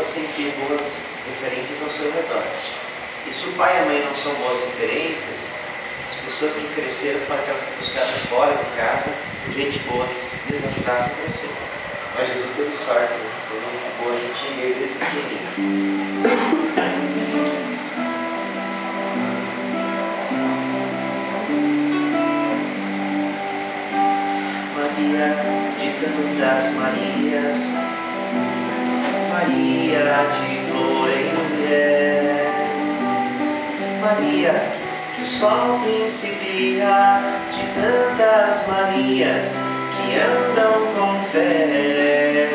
sem ter boas referências ao seu redor. E se o pai e a mãe não são boas referências, as pessoas que cresceram foram aquelas que buscaram fora de casa gente boa que lhes ajudasse a crescer. Mas Jesus teve sorte, né? Teve uma boa gente e desde pequenininho. Maria de tantas Marias, Maria de flor em mulher, Maria que o sol principia, de tantas Marias que andam com fé,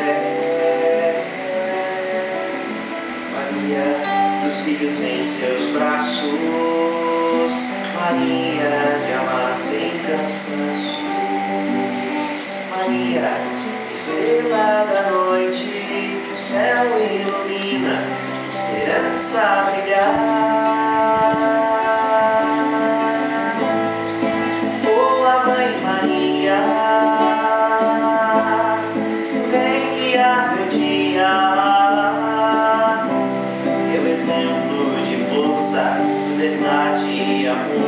Maria dos filhos em seus braços, Maria de amar sem cansaço, Maria, estrela da noite, que o céu ilumina, esperança a brilhar. Boa Mãe Maria, vem guiar meu dia, meu exemplo de força, verdade e amor,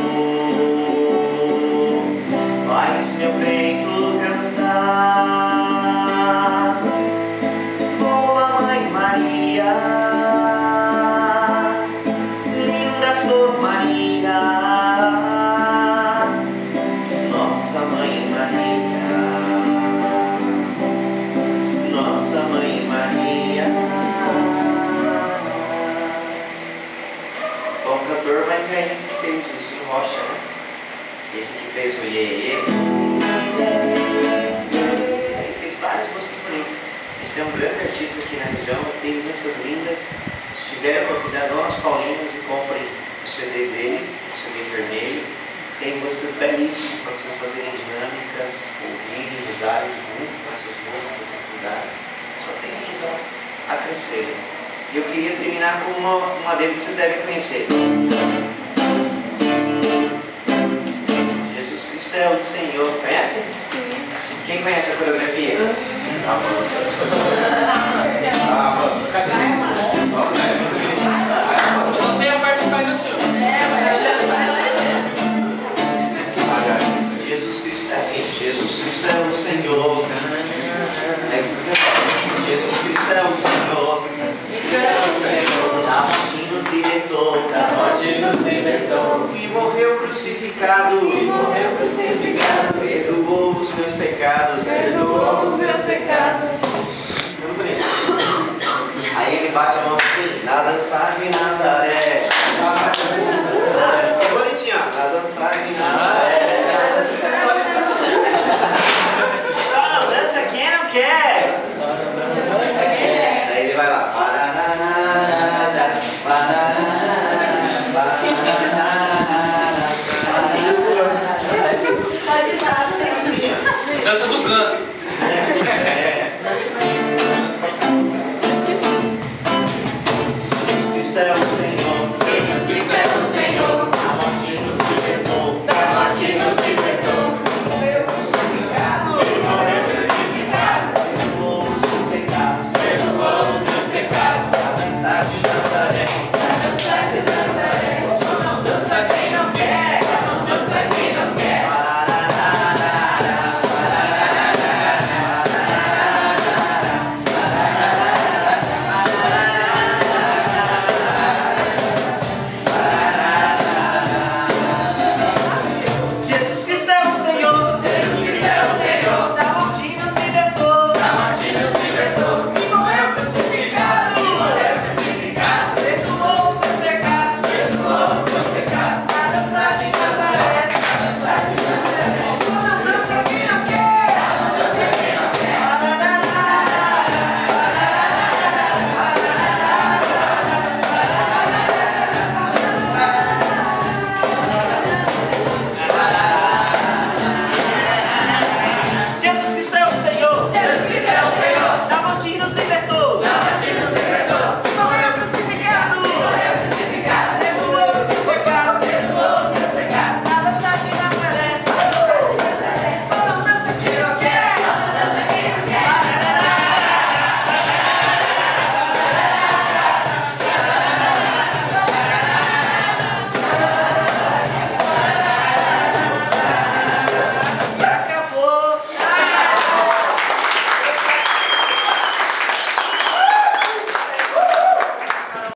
faz meu peito cantar. Boa Mãe Maria, linda Flor Maria, nossa Mãe Maria, nossa Mãe Maria. Bom, o cantor maringaense que fez o Silvio Rocha, né? Esse que fez o Iê, ele fez várias músicas bonitas. A gente tem um grande artista aqui na região, tem músicas lindas. Se tiverem a oportunidade, vão aos Paulinos e comprem o CD dele, o CD vermelho. Tem músicas belíssimas para vocês fazerem dinâmicas, ouvirem, usarem muito com essas músicas, aprofundar. Só tem que ajudar a crescerem. E eu queria terminar com uma dele que vocês devem conhecer. Jesus Cristo é o Senhor. Conhece? Sim. Quem conhece a coreografia? Você é a parte que faz o show. Jesus Cristo é assim. Jesus Cristo é o Senhor. Jesus Cristo é o Senhor. Da morte nos libertou. Da morte nos libertou. E morreu crucificado. E morreu crucificado. Perdoou os meus pecados. Perdoou os meus pecados. Muito bonito. Aí ele bate a mão assim, na dança de Nazaré.